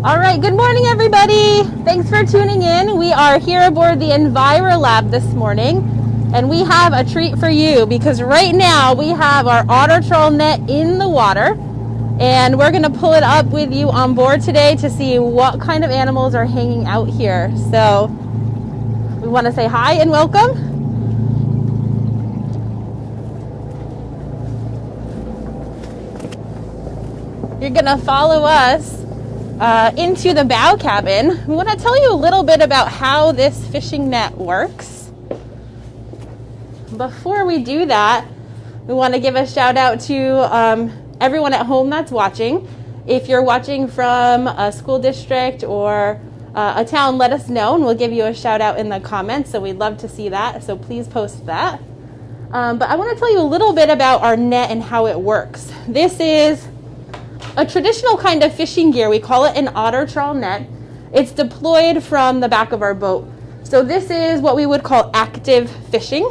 All right, good morning, everybody. Thanks for tuning in. We are here aboard the Envirolab this morning, and we have a treat for you because right now we have our Otter Trawl Net in the water, and we're going to pull it up with you on board today to see what kind of animals are hanging out here. So we want to say hi and welcome. You're going to follow us into the bow cabin. We want to tell you a little bit about how this fishing net works. Before we do that, we want to give a shout out to everyone at home that's watching. If you're watching from a school district or a town, let us know and we'll give you a shout out in the comments. So we'd love to see that. So please post that. But I want to tell you a little bit about our net and how it works. This is a traditional kind of fishing gear. We call it an Otter Trawl Net. It's deployed from the back of our boat. So this is what we would call active fishing,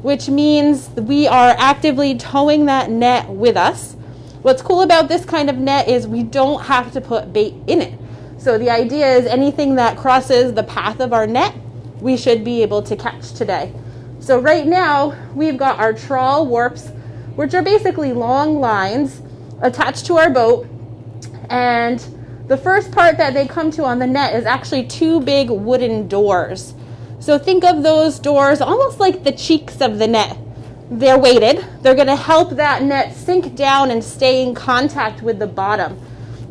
which means we are actively towing that net with us. What's cool about this kind of net is we don't have to put bait in it. So the idea is anything that crosses the path of our net, we should be able to catch today. So right now, we've got our trawl warps, which are basically long lines attached to our boat, and the first part that they come to on the net is actually two big wooden doors. So think of those doors almost like the cheeks of the net. They're weighted. They're going to help that net sink down and stay in contact with the bottom.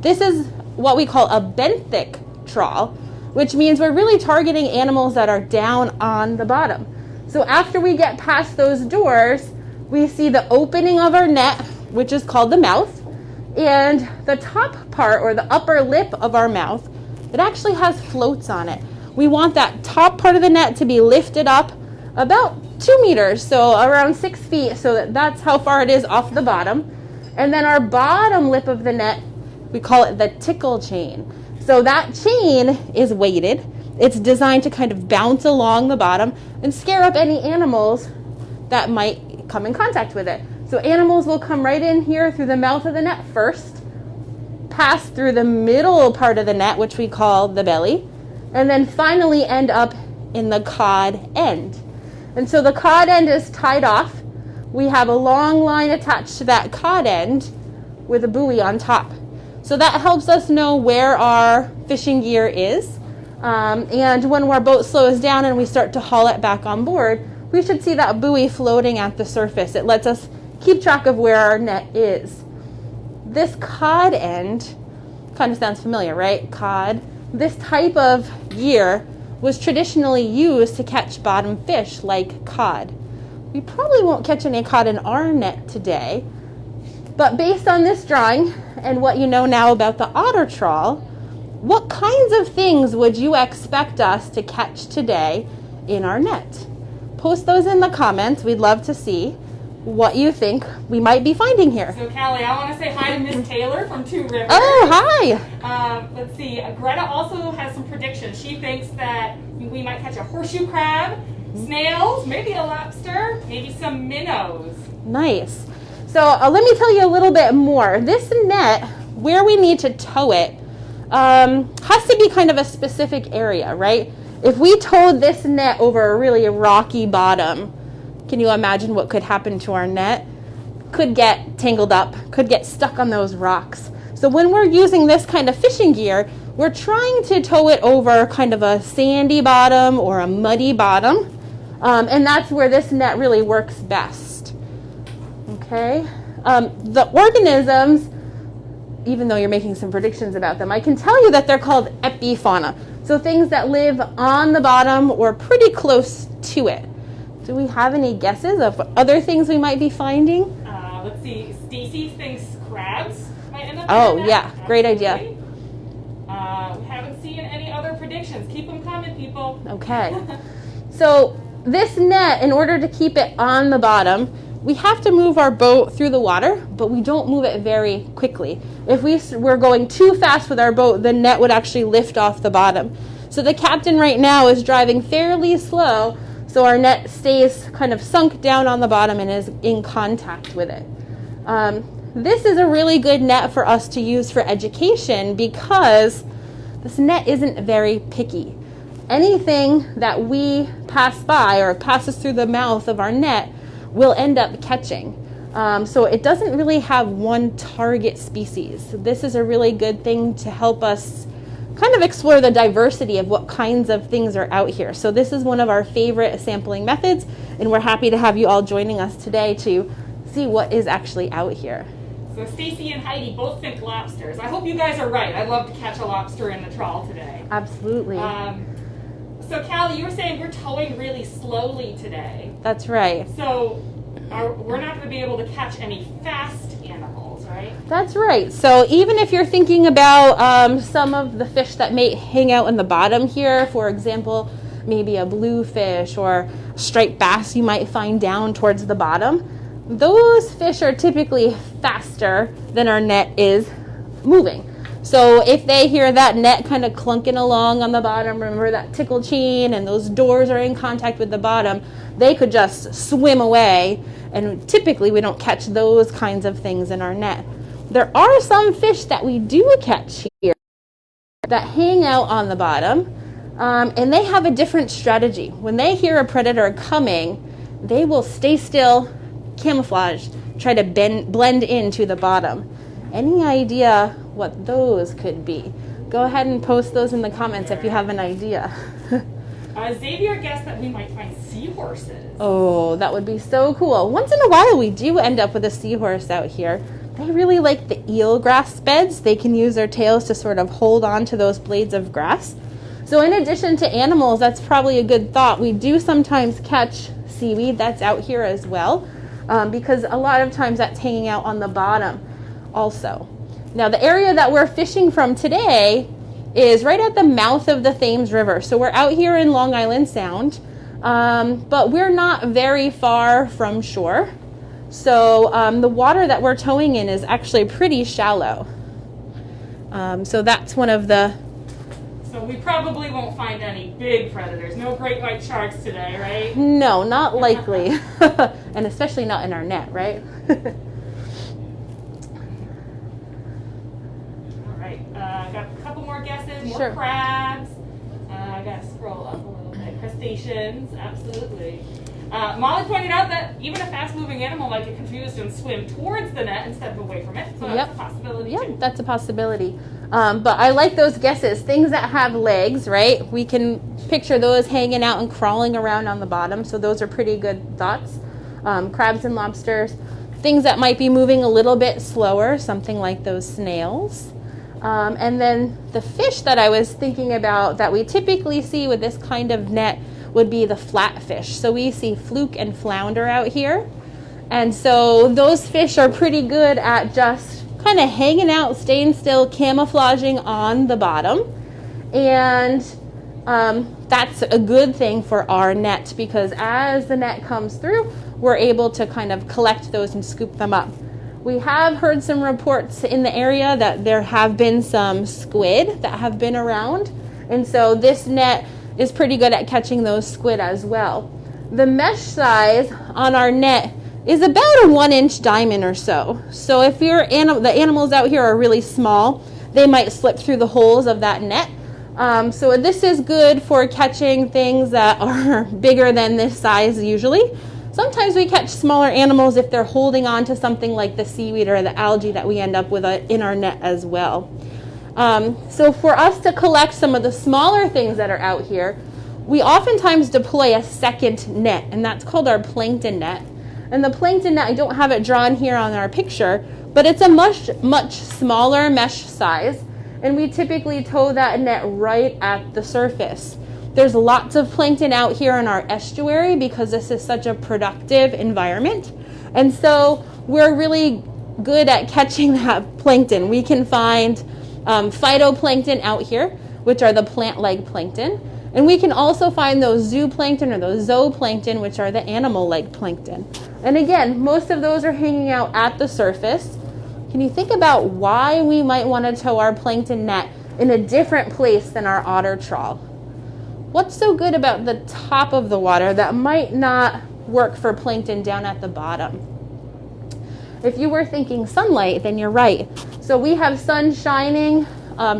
This is what we call a benthic trawl, which means we're really targeting animals that are down on the bottom. So after we get past those doors, we see the opening of our net, which is called the mouth, and the top part or the upper lip of our mouth, it actually has floats on it. We want that top part of the net to be lifted up about 2 meters, so around 6 feet, so that's how far it is off the bottom. And then our bottom lip of the net, we call it the Tickle Chain. So that chain is weighted. It's designed to kind of bounce along the bottom and scare up any animals that might come in contact with it. So animals will come right in here through the mouth of the net first, pass through the middle part of the net, which we call the belly, and then finally end up in the cod end. And so the cod end is tied off. We have a long line attached to that cod end with a buoy on top. So that helps us know where our fishing gear is. And when our boat slows down and we start to haul it back on board, we should see that buoy floating at the surface. It lets us keep track of where our net is. This cod end kind of sounds familiar, right? Cod. This type of gear was traditionally used to catch bottom fish like cod. We probably won't catch any cod in our net today, but based on this drawing and what you know now about the otter trawl, what kinds of things would you expect us to catch today in our net? Post those in the comments. We'd love to see what you think we might be finding here. So Callie, I want to say hi to Miss Taylor from Two Rivers. Oh, hi. Let's see. Greta also has some predictions. She thinks that we might catch a horseshoe crab, snails, maybe a lobster, maybe some minnows. Nice. So let me tell you a little bit more. This net, where we need to tow it, has to be kind of a specific area, right? If we towed this net over a really rocky bottom, can you imagine what could happen to our net? Could get tangled up, could get stuck on those rocks. So when we're using this kind of fishing gear, we're trying to tow it over kind of a sandy bottom or a muddy bottom. And that's where this net really works best. Okay. The organisms, even though you're making some predictions about them, I can tell you that they're called epifauna. So things that live on the bottom or pretty close to it. Do we have any guesses of other things we might be finding? Let's see. Stacy thinks crabs might end up. Oh, in yeah. Great idea. We haven't seen any other predictions. Keep them coming, people. Okay. So this net, in order to keep it on the bottom, we have to move our boat through the water, but we don't move it very quickly. If we were going too fast with our boat, the net would actually lift off the bottom. So the captain right now is driving fairly slow, so our net stays kind of sunk down on the bottom and is in contact with it. This is a really good net for us to use for education because this net isn't very picky. Anything that we pass by or passes through the mouth of our net will end up catching. So it doesn't really have one target species. This is a really good thing to help us kind of explore the diversity of what kinds of things are out here. So this is one of our favorite sampling methods, and we're happy to have you all joining us today to see what is actually out here. So Stacy and Heidi both think lobsters. I hope you guys are right. I'd love to catch a lobster in the trawl today. Absolutely. So Callie, you were saying we're towing really slowly today. That's right. So we're not going to be able to catch any fast animals, right? That's right. So even if you're thinking about some of the fish that may hang out in the bottom here, for example, maybe a bluefish or striped bass you might find down towards the bottom, those fish are typically faster than our net is moving. So if they hear that net kind of clunking along on the bottom, remember that tickle chain and those doors are in contact with the bottom, they could just swim away, and typically we don't catch those kinds of things in our net. There are some fish that we do catch here that hang out on the bottom, and they have a different strategy. When they hear a predator coming, they will stay still, camouflage, try to blend into the bottom. Any idea what those could be? Go ahead and post those in the comments if you have an idea. Xavier guessed that we might find seahorses. Oh, that would be so cool. Once in a while we do end up with a seahorse out here. They really like the eelgrass beds. They can use their tails to sort of hold on to those blades of grass. So in addition to animals, that's probably a good thought. We do sometimes catch seaweed that's out here as well, because a lot of times that's hanging out on the bottom also. Now the area that we're fishing from today is right at the mouth of the Thames River. So we're out here in Long Island Sound, but we're not very far from shore. So the water that we're towing in is actually pretty shallow. So that's one of the... So we probably won't find any big predators. No great white sharks today, right? No, not likely. And especially not in our net, right? Got a couple more guesses, more Sure. crabs. I got to scroll up a little bit. Crustaceans, absolutely. Molly pointed out that even a fast-moving animal might get confused and swim towards the net instead of away from it. So that's a possibility too. Yep, that's a possibility. But I like those guesses. Things that have legs, right? We can picture those hanging out and crawling around on the bottom. So those are pretty good thoughts. Crabs and lobsters. Things that might be moving a little bit slower, something like those snails. And then the fish that I was thinking about that we typically see with this kind of net would be the flatfish. So we see fluke and flounder out here. And so those fish are pretty good at just kind of hanging out, staying still, camouflaging on the bottom. And that's a good thing for our net, because as the net comes through, we're able to kind of collect those and scoop them up. We have heard some reports in the area that there have been some squid that have been around, and so this net is pretty good at catching those squid as well. The mesh size on our net is about a 1-inch diamond or so. So if the animals out here are really small, they might slip through the holes of that net. So this is good for catching things that are bigger than this size usually. Sometimes we catch smaller animals if they're holding on to something like the seaweed or the algae that we end up with in our net as well. So for us to collect some of the smaller things that are out here, we oftentimes deploy a second net, and that's called our Plankton Net. And the Plankton Net, I don't have it drawn here on our picture, but it's a much smaller mesh size, and we typically tow that net right at the surface. There's lots of plankton out here in our estuary because this is such a productive environment. And so we're really good at catching that plankton. We can find phytoplankton out here, which are the plant-like plankton. And we can also find those zooplankton or those zooplankton, which are the animal-like plankton. And again, most of those are hanging out at the surface. Can you think about why we might want to tow our plankton net in a different place than our otter trawl? What's so good about the top of the water that might not work for plankton down at the bottom? If you were thinking sunlight, then you're right. So we have sun shining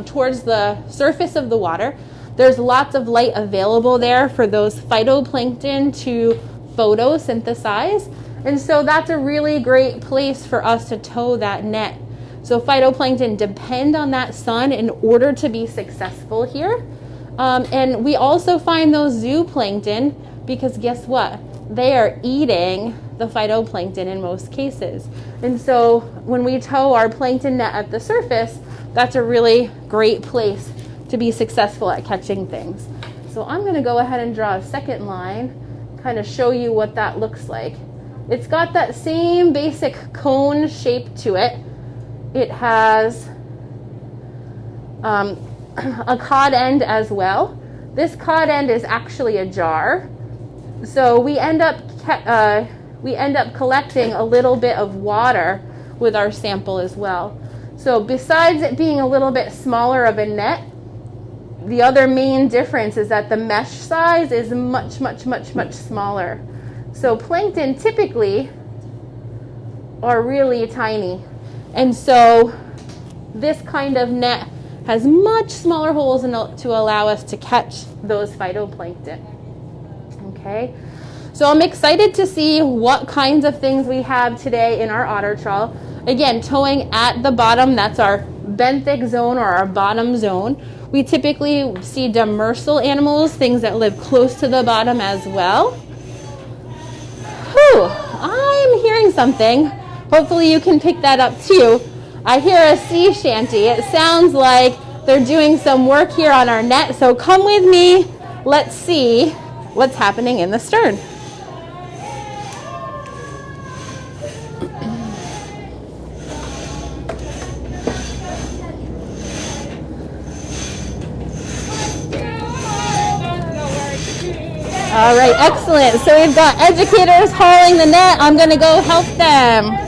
towards the surface of the water. There's lots of light available there for those phytoplankton to photosynthesize. And so that's a really great place for us to tow that net. So phytoplankton depend on that sun in order to be successful here. And we also find those zooplankton because guess what? They are eating the phytoplankton in most cases. And so when we tow our plankton net at the surface, that's a really great place to be successful at catching things. So I'm going to go ahead and draw a second line, kind of show you what that looks like. It's got that same basic cone shape to it. It has a cod end as well. This cod end is actually a jar. So we end up collecting a little bit of water with our sample as well. So besides it being a little bit smaller of a net, the other main difference is that the mesh size is much, much, much, much smaller. So plankton typically are really tiny. And so this kind of net has much smaller holes to allow us to catch those phytoplankton. Okay, so I'm excited to see what kinds of things we have today in our otter trawl. Again, towing at the bottom, that's our benthic zone or our bottom zone. We typically see demersal animals, things that live close to the bottom as well. Whew, I'm hearing something. Hopefully you can pick that up too. I hear a sea shanty. It sounds like they're doing some work here on our net. So come with me. Let's see what's happening in the stern. All right, excellent. So we've got educators hauling the net. I'm going to go help them.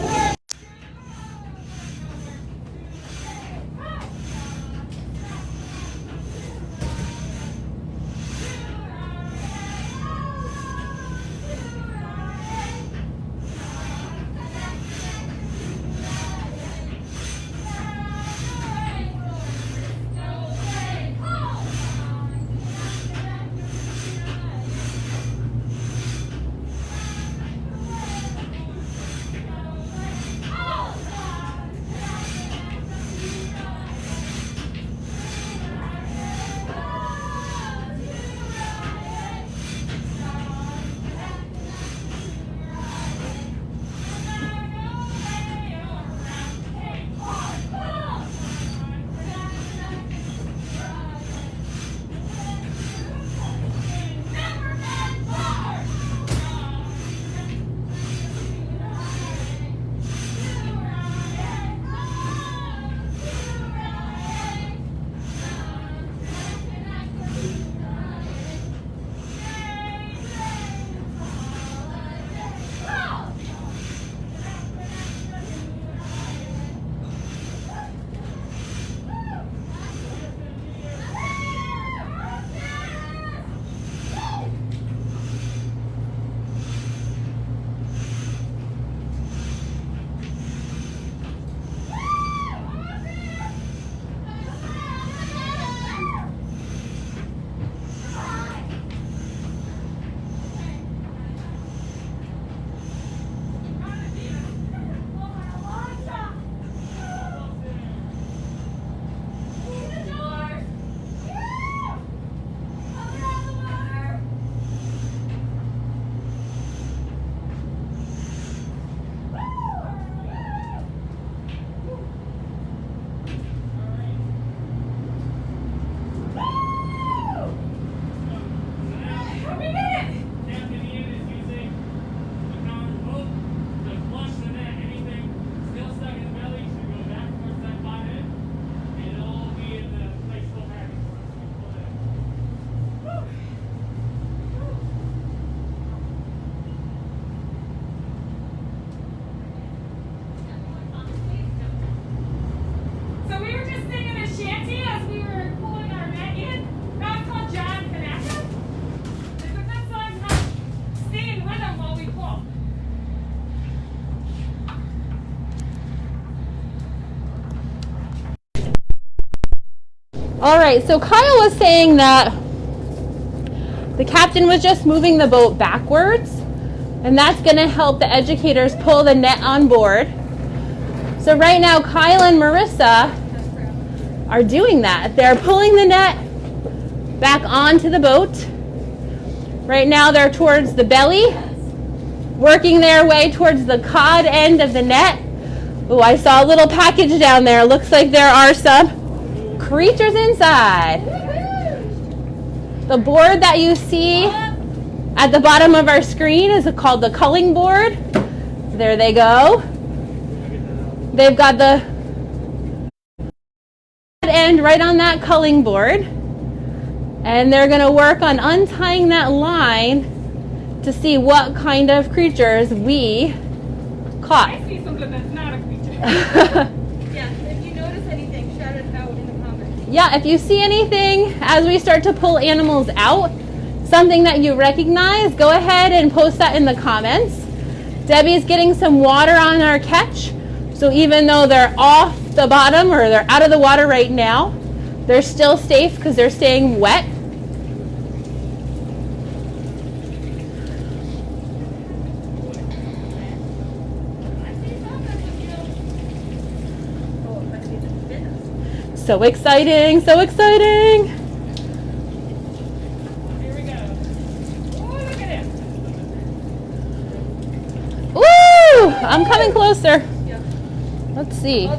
All right, so Kyle was saying that the captain was just moving the boat backwards, and that's going to help the educators pull the net on board. So right now, Kyle and Marissa are doing that. They're pulling the net back onto the boat. Right now, they're towards the belly, working their way towards the cod end of the net. Oh, I saw a little package down there. Looks like there are some creatures inside. The board that you see at the bottom of our screen is called the culling board. There they go. They've got the end right on that culling board. And they're going to work on untying that line to see what kind of creatures we caught. I see something that's not a creature. Yeah, if you notice anything, shout it out in the comments. Yeah, if you see anything as we start to pull animals out, something that you recognize, go ahead and post that in the comments. Debbie's getting some water on our catch. So even though they're off the bottom or they're out of the water right now, they're still safe because they're staying wet. So exciting, so exciting. Here we go. Oh, look at him. Ooh, I'm coming closer. Let's see. Oh,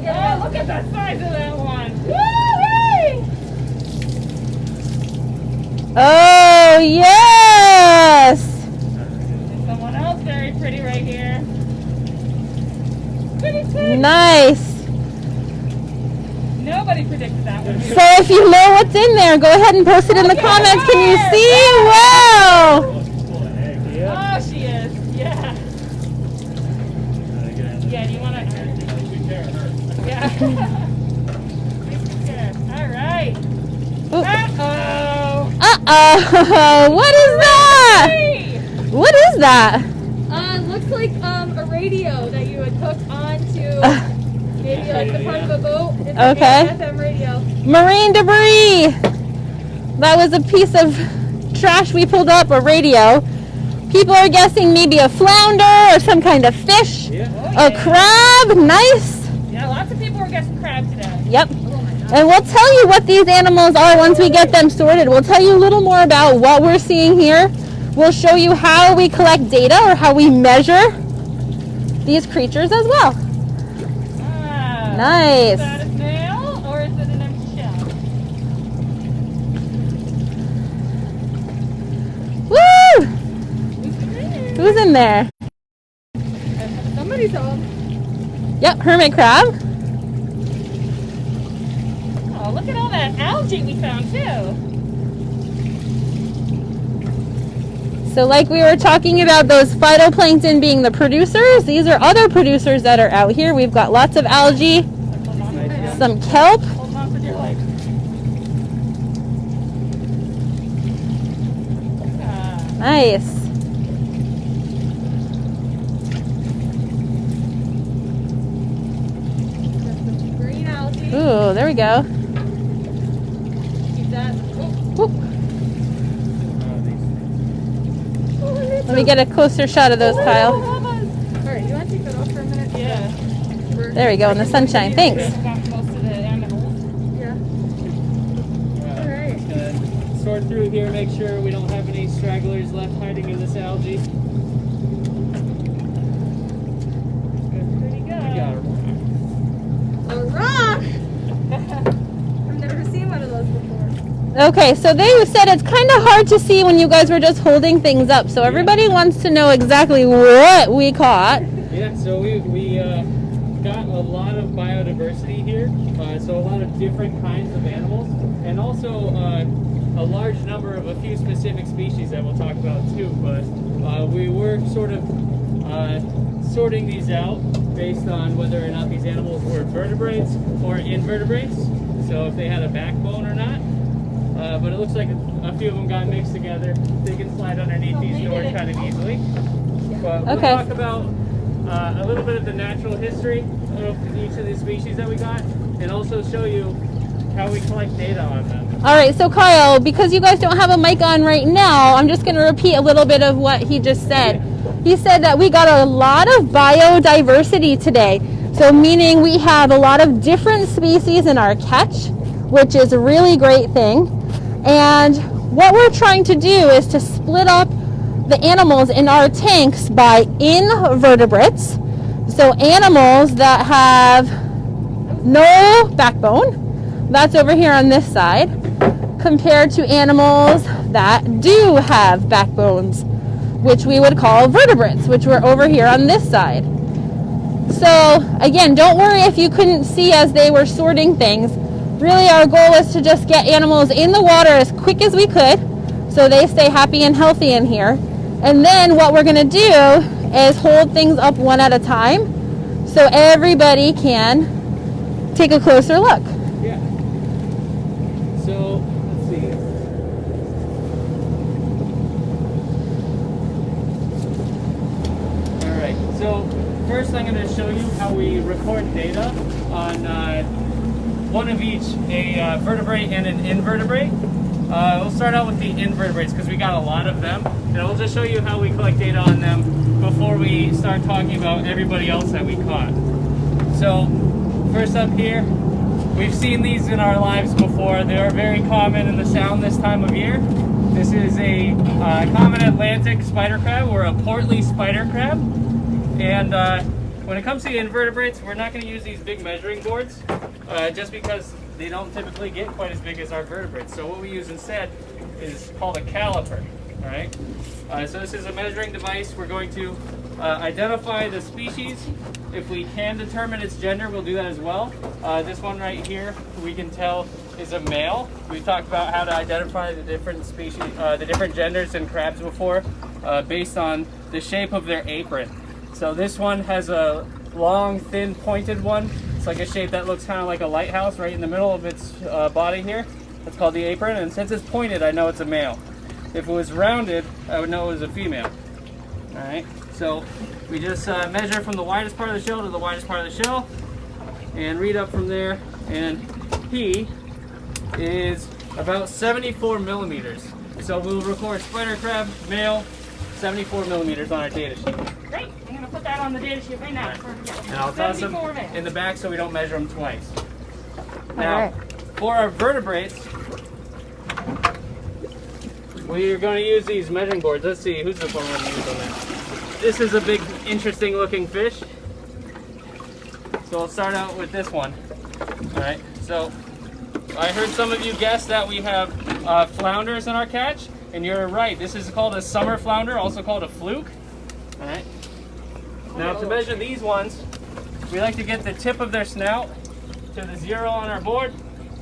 look at the size of that one. Woo-wee! Oh, yes! There's someone else very pretty right here. Pretty pretty. Nice. Nobody predicted that one. So if you know what's in there, go ahead and post it in the comments. Can you see? Wow! Oh, she is. Yeah. Yeah, do you want to... Yeah. All right. Uh-oh. Uh-oh. What is that? Hey! What is that? It looks like a radio that you would hook onto maybe like the part of a boat. It's like Okay. an FM radio. Marine debris. That was a piece of trash we pulled up, a radio. People are guessing maybe a flounder or some kind of fish. A crab. Nice. Yeah, lots of people were guessing crab today. Yep. And we'll tell you what these animals are once we get them sorted. We'll tell you a little more about what we're seeing here. We'll show you how we collect data or how we measure these creatures as well. Ah, Nice. Is that a snail or is it an empty shell? Woo! Who's in there? Somebody's home. Yep, hermit crab. Oh, look at all that algae we found too. So like we were talking about those phytoplankton being the producers, these are other producers that are out here. We've got lots of algae, some kelp. Hold on for dear life. Nice. Green algae. Ooh, there we go. Keep that. Whoop. Let me get a closer shot of those, Kyle. Alright, you want to take that off for a minute? Yeah. There we go in the sunshine. Thanks. Got most of the animals. Yeah. Alright. Just gonna sort through here, make sure we don't have any stragglers left hiding in this algae. Pretty good. We got a A rock! I've never seen one of those before. Okay, so they said it's kind of hard to see when you guys were just holding things up. So everybody wants to know exactly what we caught. Yeah, so we got a lot of biodiversity here. So a lot of different kinds of animals, and also a large number of a few specific species that we'll talk about too. But we were sort of sorting these out based on whether or not these animals were vertebrates or invertebrates. So if they had a backbone or not. But it looks like a few of them got mixed together. They can slide underneath these doors kind of easily. But we'll Okay. talk about a little bit of the natural history of each of the species that we got, and also show you how we collect data on them. All right, so Kyle, because you guys don't have a mic on right now, I'm just going to repeat a little bit of what he just said. He said that we got a lot of biodiversity today. So meaning we have a lot of different species in our catch, which is a really great thing. And what we're trying to do is to split up the animals in our tanks by invertebrates. So animals that have no backbone, that's over here on this side, compared to animals that do have backbones, which we would call vertebrates, which were over here on this side. So again, don't worry if you couldn't see as they were sorting things. Really our goal is to just get animals in the water as quick as we could so they stay happy and healthy in here. And then what we're going to do is hold things up one at a time so everybody can take a closer look. Yeah. So, let's see. Alright, so first I'm going to show you how we record data on one of each, a vertebrate and an invertebrate. We'll start out with the invertebrates because we got a lot of them, and we'll just show you how we collect data on them before we start talking about everybody else that we caught. So, first up here, we've seen these in our lives before. They are very common in the Sound this time of year. This is a common Atlantic spider crab, or a portly spider crab. And when it comes to the invertebrates, we're not going to use these big measuring boards, just because they don't typically get quite as big as our vertebrates. So what we use instead is called a caliper. All right. So this is a measuring device. We're going to identify the species. If we can determine its gender, we'll do that as well. This one right here, we can tell is a male. We've talked about how to identify the different species, the different genders in crabs before, based on the shape of their apron. So this one has a long, thin, pointed one. It's like a shape that looks kind of like a lighthouse right in the middle of its body here. That's called the apron, and since it's pointed, I know it's a male. If it was rounded, I would know it was a female. All right, so we just measure from the widest part of the shell to the widest part of the shell, and read up from there, and he is about 74 millimeters. So we'll record spider crab, male, 74 millimeters on our data sheet. Great. I'm going to put that on the data sheet right now. And I'll toss them in the back so we don't measure them twice. Now, right. for our vertebrates, we're going to use these measuring boards. Let's see, who's the one we're going to use on that? This is a big, interesting looking fish. So we'll start out with this one. All right, so I heard some of you guess that we have flounders in our catch, and you're right. This is called a summer flounder, also called a fluke. All right. Now to measure these ones, we like to get the tip of their snout to the 0 on our board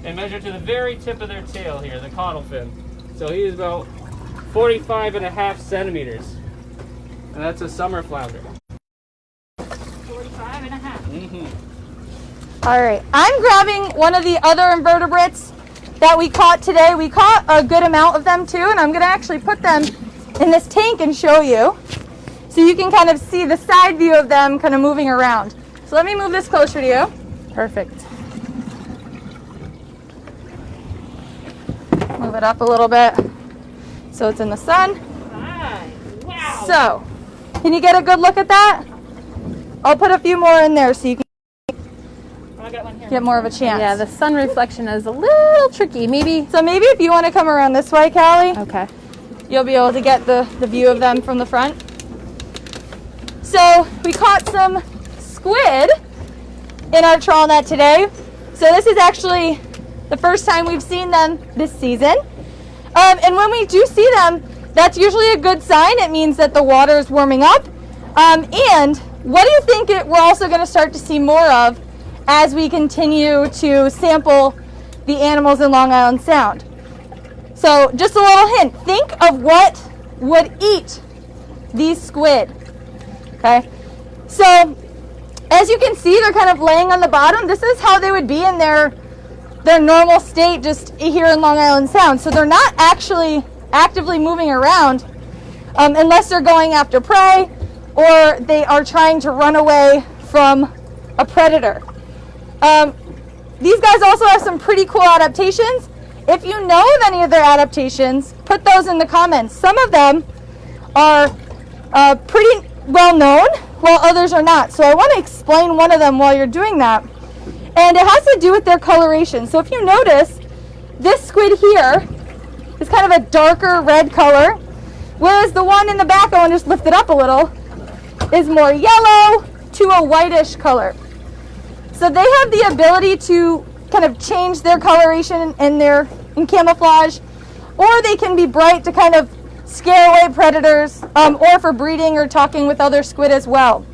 and measure to the very tip of their tail here, the caudal fin. So he is about 45.5 centimeters. And that's a summer flounder. 45.5. Mm-hmm. All right, I'm grabbing one of the other invertebrates that we caught today. We caught a good amount of them too, and I'm gonna actually put them in this tank and show you. So you can kind of see the side view of them kind of moving around. So let me move this closer to you. Perfect. Move it up a little bit so it's in the sun. Wow. So, can you get a good look at that? I'll put a few more in there so you can I got one here. get more of a chance. Yeah, the sun reflection is a little tricky. Maybe. So maybe if you want to come around this way, Callie, Okay. you'll be able to get the view of them from the front. So we caught some squid in our trawl net today. So this is actually the first time we've seen them this season. And when we do see them, that's usually a good sign. It means that the water is warming up. And what do you think we're also going to start to see more of as we continue to sample the animals in Long Island Sound? So just a little hint, think of what would eat these squid. Okay, so as you can see, they're kind of laying on the bottom. This is how they would be in their normal state just here in Long Island Sound. So they're not actually actively moving around unless they're going after prey or they are trying to run away from a predator. these guys also have some pretty cool adaptations. If you know of any of their adaptations, put those in the comments. Some of them are pretty well known, while others are not. So I want to explain one of them while you're doing that. And it has to do with their coloration. So if you notice, this squid here is kind of a darker red color, whereas the one in the back, I want to just lift it up a little, is more yellow to a whitish color. So they have the ability to kind of change their coloration in camouflage, or they can be bright to kind of scare away predators, or for breeding or talking with other squid as well.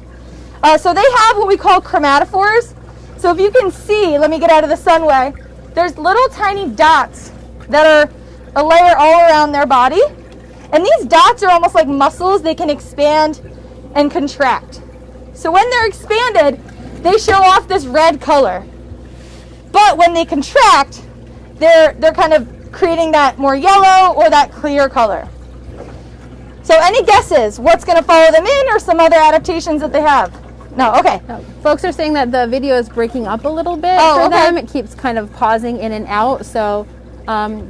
So they have what we call chromatophores. So if you can see, let me get out of the sun way, there's little tiny dots that are a layer all around their body. And these dots are almost like muscles. They can expand and contract. So when they're expanded, they show off this red color. But when they contract, they're kind of creating that more yellow or that clear color. So any guesses? What's going to follow them in, or some other adaptations that they have? No, okay. No. Folks are saying that the video is breaking up a little bit for them. It keeps kind of pausing in and out. So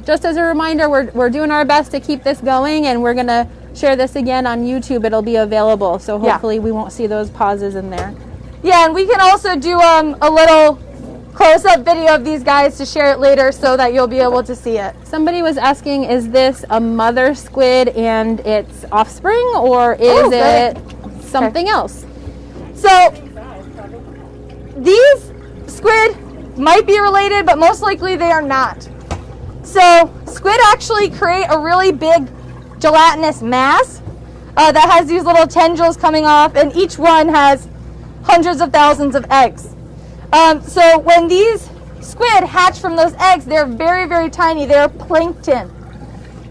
just as a reminder, we're doing our best to keep this going, and we're going to share this again on YouTube. It'll be available. So hopefully we won't see those pauses in there. Yeah, and we can also do a little close-up video of these guys to share it later so that you'll be able to see it. Somebody was asking, is this a mother squid and its offspring, or is it something else? So these squid might be related, but most likely they are not. So squid actually create a really big gelatinous mass that has these little tendrils coming off, and each one has hundreds of thousands of eggs. So when these squid hatch from those eggs, they're very, very tiny. They're plankton.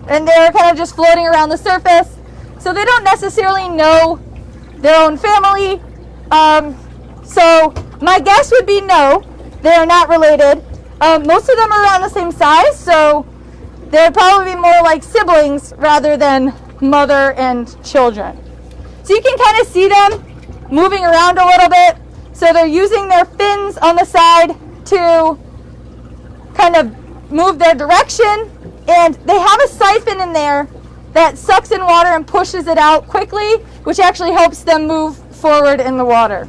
And they're kind of just floating around the surface. So they don't necessarily know their own family. So my guess would be no, they are not related. Most of them are around the same size, so they'd probably be more like siblings rather than mother and children. So you can kind of see them moving around a little bit. So they're using their fins on the side to kind of move their direction, and they have a siphon in there that sucks in water and pushes it out quickly, which actually helps them move forward in the water.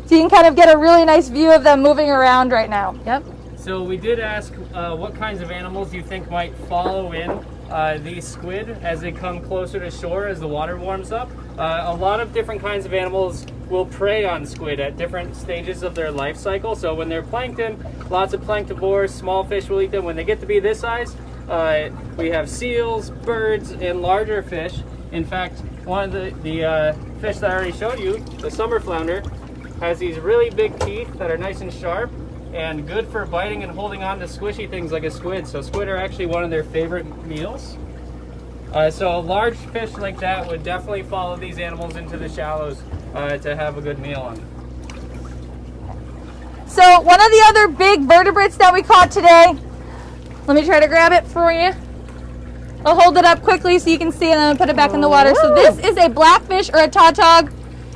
So you can kind of get a really nice view of them moving around right now. Yep. So we did ask what kinds of animals you think might follow in these squid as they come closer to shore as the water warms up. A lot of different kinds of animals will prey on squid at different stages of their life cycle. So when they're plankton, lots of Planktophores, small fish will eat them. When they get to be this size, we have seals, birds, and larger fish. In fact, one of the fish that I already showed you, the summer flounder, has these really big teeth that are nice and sharp and good for biting and holding on to squishy things like a squid. So squid are actually one of their favorite meals. So a large fish like that would definitely follow these animals into the shallows to have a good meal on. So one of the other big vertebrates that we caught today, let me try to grab it for you. I'll hold it up quickly so you can see, and then I'll put it back in the water. So this is a blackfish, or a tautog,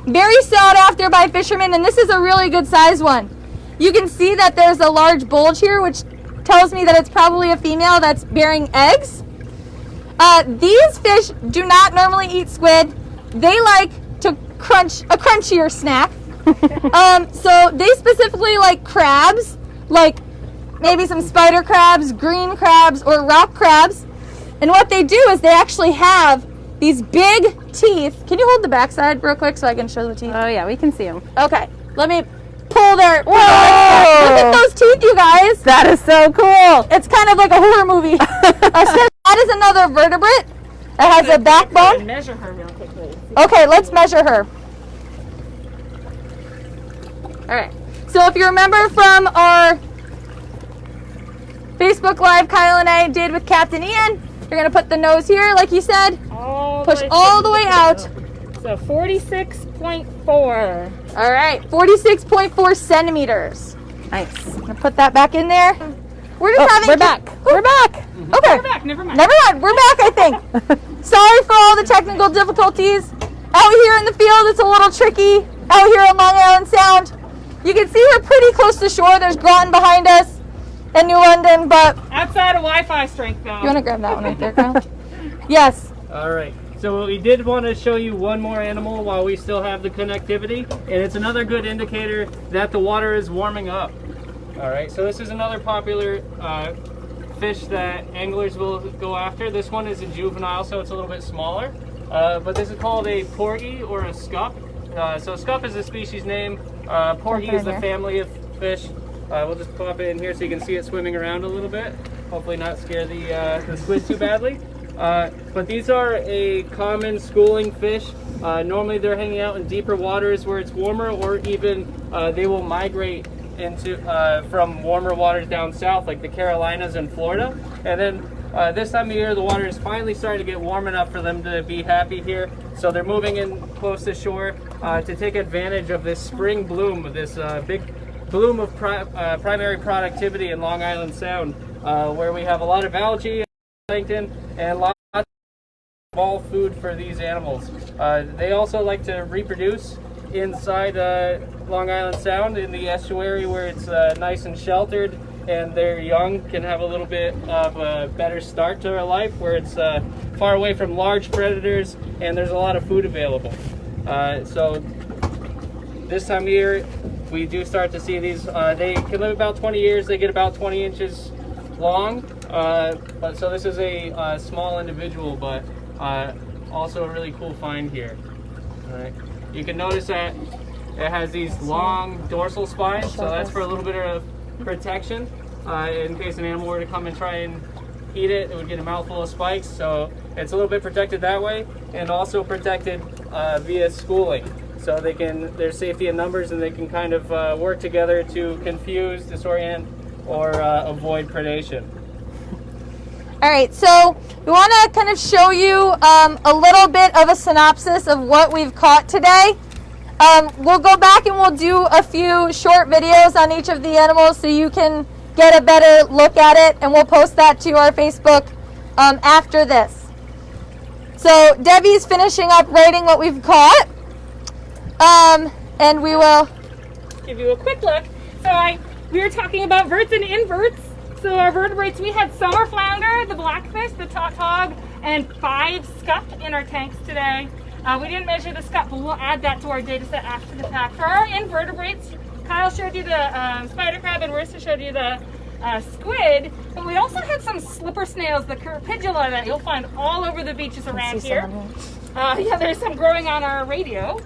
very sought after by fishermen, and this is a really good size one. You can see that there's a large bulge here, which tells me that it's probably a female that's bearing eggs. These fish do not normally eat squid. They like to crunch a crunchier snack. So they specifically like crabs, like maybe some spider crabs, green crabs, or rock crabs. And what they do is they actually have these big teeth. Can you hold the backside real quick so I can show the teeth? Oh yeah, we can see them. Okay, let me pull their... Whoa! Look at those teeth, you guys. That is so cool. It's kind of like a horror movie. So that is another vertebrate. It has a backbone. Measure her real quickly. Okay, let's measure her. All right. So if you remember from our Facebook Live Kyle and I did with Captain Ian, you're going to put the nose here, like you said. Push all the way out. So 46.4. All right, 46.4 centimeters. Nice. I'm going to put that back in there. We're just having... We're back. We're back. Okay. We're back, never mind. Never mind. We're back, I think. Sorry for all the technical difficulties. Out here in the field, it's a little tricky. Out here on Long Island Sound. You can see we're pretty close to shore. There's Groton behind us in New London, but... Outside of Wi-Fi strength, though. You want to grab that one right there, Kyle? Yes. All right. So we did want to show you one more animal while we still have the connectivity, and it's another good indicator that the water is warming up. All right. So this is another popular fish that anglers will go after. This one is a juvenile, so it's a little bit smaller. But this is called a porgy or a scup. So scup is the species name. Porgy is the family of fish. We'll just pop it in here so you can see it swimming around a little bit. Hopefully not scare the squid too badly. But these are a common schooling fish. Normally they're hanging out in deeper waters where it's warmer, or even they will migrate into from warmer waters down south like the Carolinas and Florida. And then this time of year the water is finally starting to get warm enough for them to be happy here. So they're moving in close to shore to take advantage of this spring bloom, this big bloom of primary productivity in Long Island Sound, where we have a lot of algae, plankton, and lots of small food for these animals. They also like to reproduce inside Long Island Sound in the estuary where it's nice and sheltered, and their young can have a little bit of a better start to their life where it's far away from large predators and there's a lot of food available. So this time of year we do start to see these. They can live about 20 years. They get about 20 inches long. But so this is a small individual, but also a really cool find here. All right. You can notice that it has these long dorsal spines, so that's for a little bit of protection. In case an animal were to come and try and eat it, it would get a mouthful of spikes. So it's a little bit protected that way, and also protected via schooling. So they can, there's safety in numbers, and they can kind of work together to confuse, disorient, or avoid predation. All right, so we want to kind of show you a little bit of a synopsis of what we've caught today. We'll go back and we'll do a few short videos on each of the animals so you can get a better look at it, and we'll post that to our Facebook after this. So Debbie's finishing up rating what we've caught, and we will give you a quick look. So we were talking about verts and inverts. So our vertebrates, we had summer flounder, the blackfish, the tautog, and 5 scup in our tanks today. We didn't measure the scup, but we'll add that to our data set after the fact. For our invertebrates, Kyle showed you the spider crab and Marissa showed you the squid, but we also had some slipper snails, the currapidula, that you'll find all over the beaches around here. Yeah, there's some growing on our radio.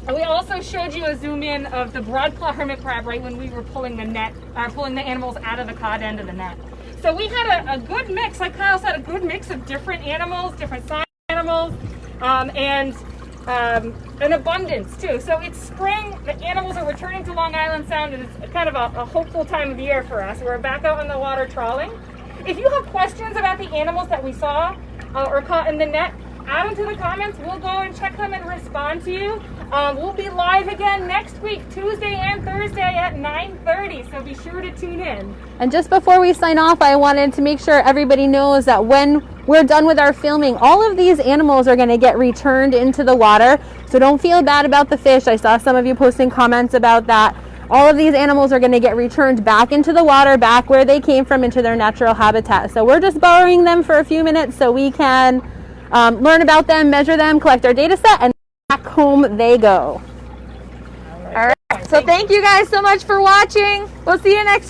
We also showed you a zoom in of the broadclaw hermit crab right when we were pulling the net, pulling the animals out of the cod end of the net. So we had a good mix, like Kyle said, a good mix of different animals, different size animals, and an abundance too. So it's spring, the animals are returning to Long Island Sound, and it's kind of a hopeful time of year for us. We're back out on the water trawling. If you have questions about the animals that we saw or caught in the net, add them to the comments. We'll go and check them and respond to you. We'll be live again next week, Tuesday and Thursday at 9:30, so be sure to tune in. And just before we sign off, I wanted to make sure everybody knows that when we're done with our filming, all of these animals are going to get returned into the water. So don't feel bad about the fish. I saw some of you posting comments about that. All of these animals are going to get returned back into the water, back where they came from, into their natural habitat. So we're just borrowing them for a few minutes so we can learn about them, measure them, collect our data set, and back home they go. All right. So thank you guys so much for watching. We'll see you next